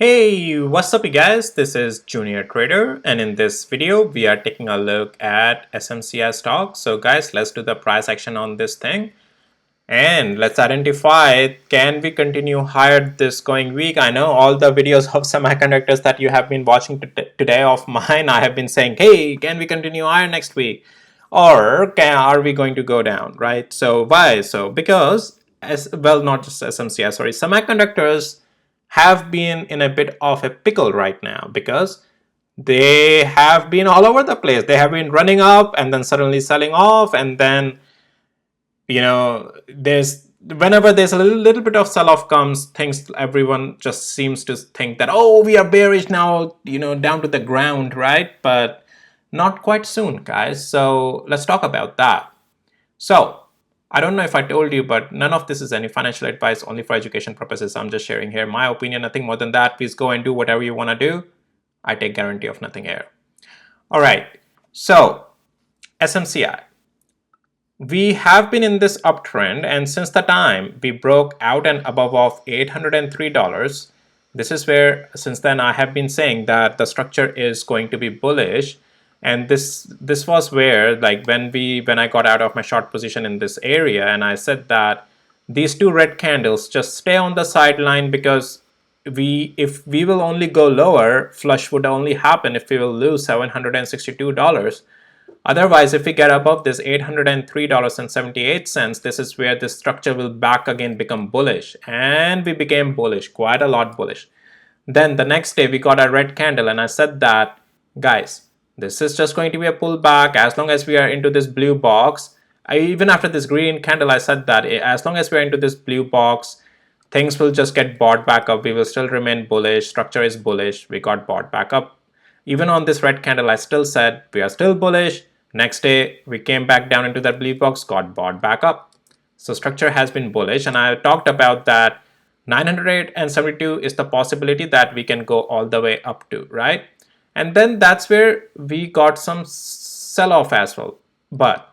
Hey, what's up you guys? This is Junior Trader, and in this video we are taking a look at SMCI stock. So guys, let's do the price action on this thing and let's identify, can we continue higher this going week? I know all the videos of semiconductors that you have been watching today of mine, I have been saying, hey, can we continue higher next week? Or are we going to go down, right? So why? So because, as well, not just SMCI, sorry, semiconductors have been in a bit of a pickle right now because they have been all over the place. They have been running up and then suddenly selling off, and then there's whenever there's a little bit of sell-off comes, things, everyone just seems to think that, oh, we are bearish now, down to the ground, right? But not quite soon, guys. So let's talk about that. So I don't know if I told you, but none of this is any financial advice, only for education purposes. I'm just sharing here my opinion, nothing more than that. Please go and do whatever you want to do. I take guarantee of nothing here. All right, so SMCI. We have been in this uptrend, and since the time we broke out and above of $803, this is where, since then, I have been saying that the structure is going to be bullish. And this was where, like, when I got out of my short position in this area, and I said that these two red candles just stay on the sideline, because if we will only go lower, flush would only happen if we will lose $762. Otherwise, if we get above this $803.78, this is where this structure will back again become bullish. And we became bullish, quite a lot bullish. Then the next day we got a red candle, and I said that, guys, this is just going to be a pullback as long as we are into this blue box. Even after this green candle, I said that as long as we're into this blue box, things will just get bought back up. We will still remain bullish. Structure is bullish. We got bought back up. Even on this red candle, I still said we are still bullish. Next day, we came back down into that blue box, got bought back up. So structure has been bullish, and I talked about that 972 is the possibility that we can go all the way up to, right? And then that's where we got some sell-off as well. But,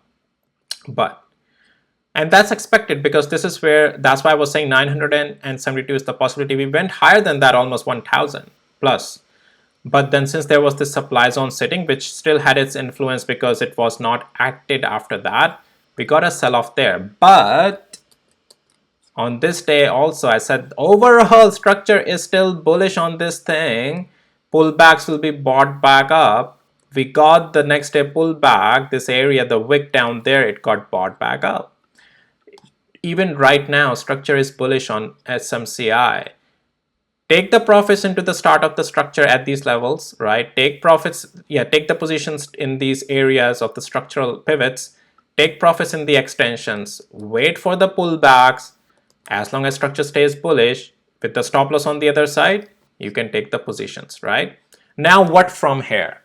and that's expected, because this is where, that's why I was saying 972 is the possibility. We went higher than that, almost 1000 plus. But then since there was this supply zone sitting, which still had its influence because it was not acted after that, we got a sell-off there. But on this day also, I said overall structure is still bullish on this thing. Pullbacks will be bought back up. We got the next day pullback. This area, the wick down there, it got bought back up. Even right now, structure is bullish on SMCI. Take the profits into the start of the structure at these levels, right? Take profits, take the positions in these areas of the structural pivots. Take profits in the extensions. Wait for the pullbacks. As long as structure stays bullish, with the stop loss on the other side, you can take the positions, right? Now, what from here?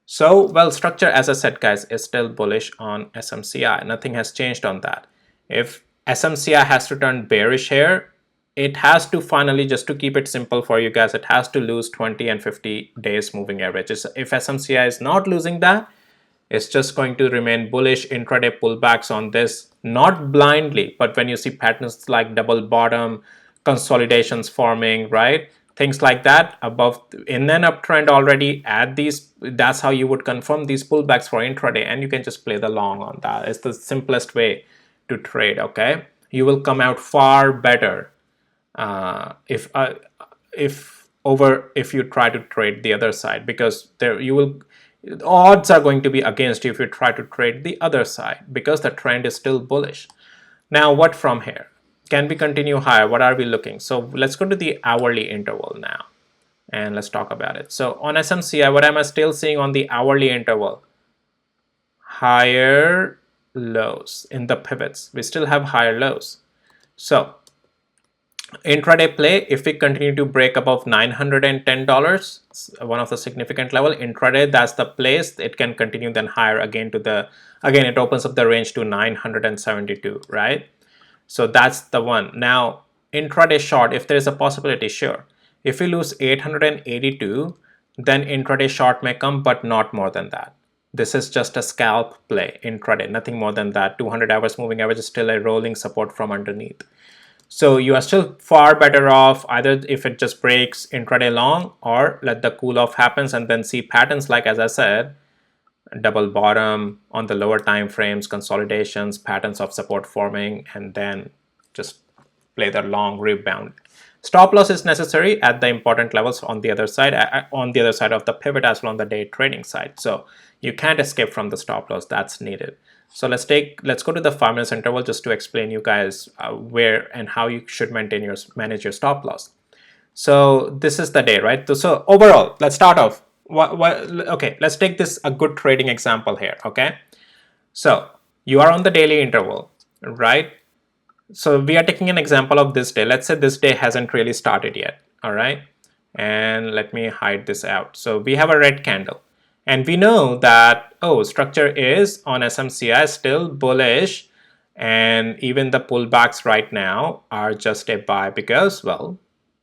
So, well, structure, as I said, guys, is still bullish on SMCI. Nothing has changed on that. If SMCI has to turn bearish here, it has to finally, just to keep it simple for you guys, it has to lose 20 and 50 days moving averages. If SMCI is not losing that, it's just going to remain bullish. Intraday pullbacks on this, not blindly, but when you see patterns like double bottom, consolidations forming, right? Things like that above in an uptrend already at these, that's how you would confirm these pullbacks for intraday, and you can just play the long on that. It's the simplest way to trade, okay? You will come out far better if you try to trade the other side, because odds are going to be against you if you try to trade the other side, because the trend is still bullish. Now, what from here? Can we continue higher? What are we looking? So let's go to the hourly interval now, and let's talk about it. So on SMCI, what am I still seeing on the hourly interval? Higher lows in the pivots. We still have higher lows. So intraday play, if we continue to break above $910, one of the significant level, intraday, that's the place it can continue then higher again to the, again, it opens up the range to 972, right? So that's the one. Now, intraday short, if there is a possibility, sure. If we lose 882, then intraday short may come, but not more than that. This is just a scalp play, intraday, nothing more than that. 200 hours moving average is still a rolling support from underneath. So you are still far better off either if it just breaks intraday long, or let the cool off happens and then see patterns like, as I said, double bottom on the lower time frames, consolidations, patterns of support forming, and then just play the long rebound. Stop loss is necessary at the important levels on the other side, of the pivot, as well on the day trading side. So you can't escape from the stop loss. That's needed. So let's go to the 5 minutes interval just to explain you guys where and how you should manage your stop loss. So this is the day, right? So overall, let's start off. Okay, let's take this a good trading example here. Okay, so you are on the daily interval, right? So we are taking an example of this day. Let's say this day hasn't really started yet. All right, and let me hide this out. So we have a red candle, and we know that, oh, structure is on SMCI still bullish, and even the pullbacks right now are just a buy because, well,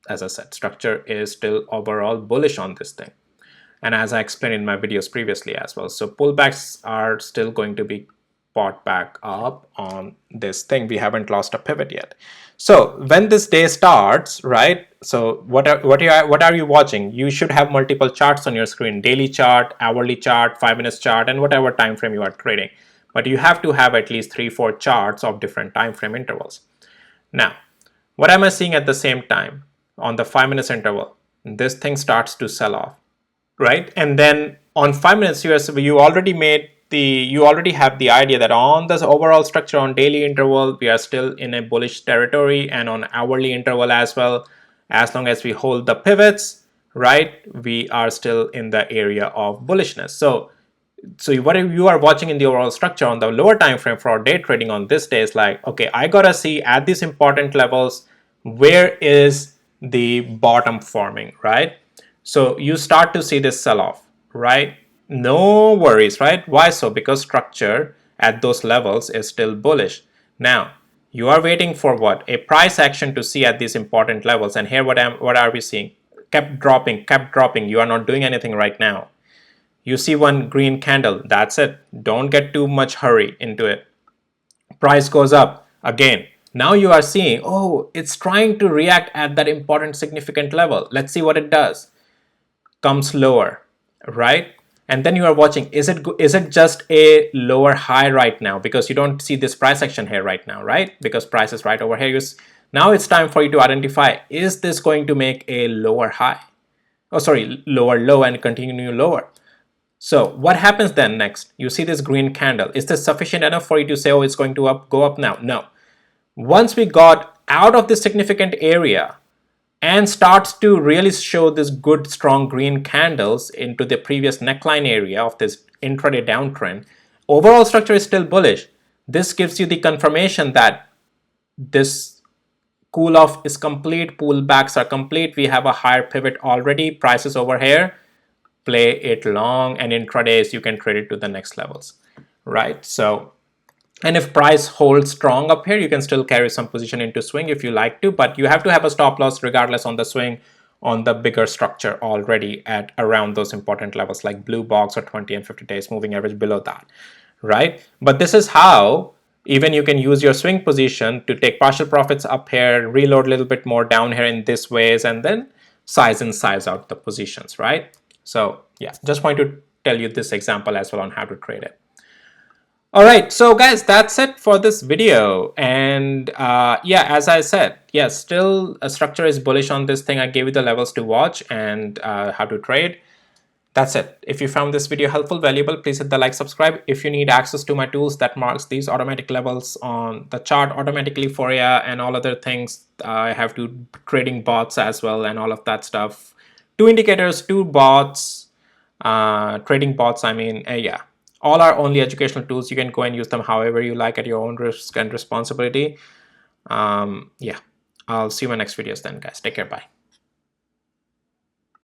as I said, structure is still overall bullish on this thing. And as I explained in my videos previously as well, so pullbacks are still going to be bought back up on this thing. We haven't lost a pivot yet. So when this day starts, right? So what are you watching? You should have multiple charts on your screen: daily chart, hourly chart, 5 minutes chart, and whatever time frame you are trading. But you have to have at least 3-4 charts of different time frame intervals. Now, what am I seeing at the same time on the 5 minutes interval? This thing starts to sell off, right? And then on 5 minutes, you already have the idea that on this overall structure on daily interval, we are still in a bullish territory, and on hourly interval as well, as long as we hold the pivots, right, we are still in the area of bullishness. So what you are watching in the overall structure on the lower time frame for day trading on this day is like, okay, I gotta see at these important levels, where is the bottom forming, right? So you start to see this sell off, right? No worries, right? Why so? Because structure at those levels is still bullish. Now you are waiting for what? A price action to see at these important levels. And here what are we seeing? Kept dropping. You are not doing anything right now. You see one green candle, that's it. Don't get too much hurry into it. Price goes up again. Now you are seeing, oh, it's trying to react at that important significant level. Let's see what it does. Comes lower, right? And then you are watching, is it just a lower high right now? Because you don't see this price action here right now, right? Because price is right over here. Now it's time for you to identify, is this going to make a lower high? Oh, sorry, lower low and continue lower. So what happens then next? You see this green candle. Is this sufficient enough for you to say, oh, it's going to go up now? No. Once we got out of this significant area and starts to really show this good strong green candles into the previous neckline area of this intraday downtrend, overall structure is still bullish. This gives you the confirmation that this cool off is complete, pullbacks are complete. We have a higher pivot already, prices over here. Play it long, and intradays you can trade it to the next levels, right? So, and if price holds strong up here, you can still carry some position into swing if you like to, but you have to have a stop loss regardless on the swing on the bigger structure already at around those important levels like blue box or 20 and 50 days moving average below that, right? But this is how even you can use your swing position to take partial profits up here, reload a little bit more down here in this ways, and then size in, size out the positions, right? So yeah, just want to tell you this example as well on how to trade it. All right, so guys, that's it for this video. And yeah, as I said, yes, still a structure is bullish on this thing. I gave you the levels to watch and how to trade. That's it. If you found this video helpful, valuable, please hit the like, subscribe. If you need access to my tools that marks these automatic levels on the chart automatically for you and all other things, I have 2 trading bots as well and all of that stuff. 2 indicators, 2 bots, trading bots, I mean, yeah. All are only educational tools. You can go and use them however you like at your own risk and responsibility. Yeah, I'll see you in my next videos then, guys. Take care. Bye.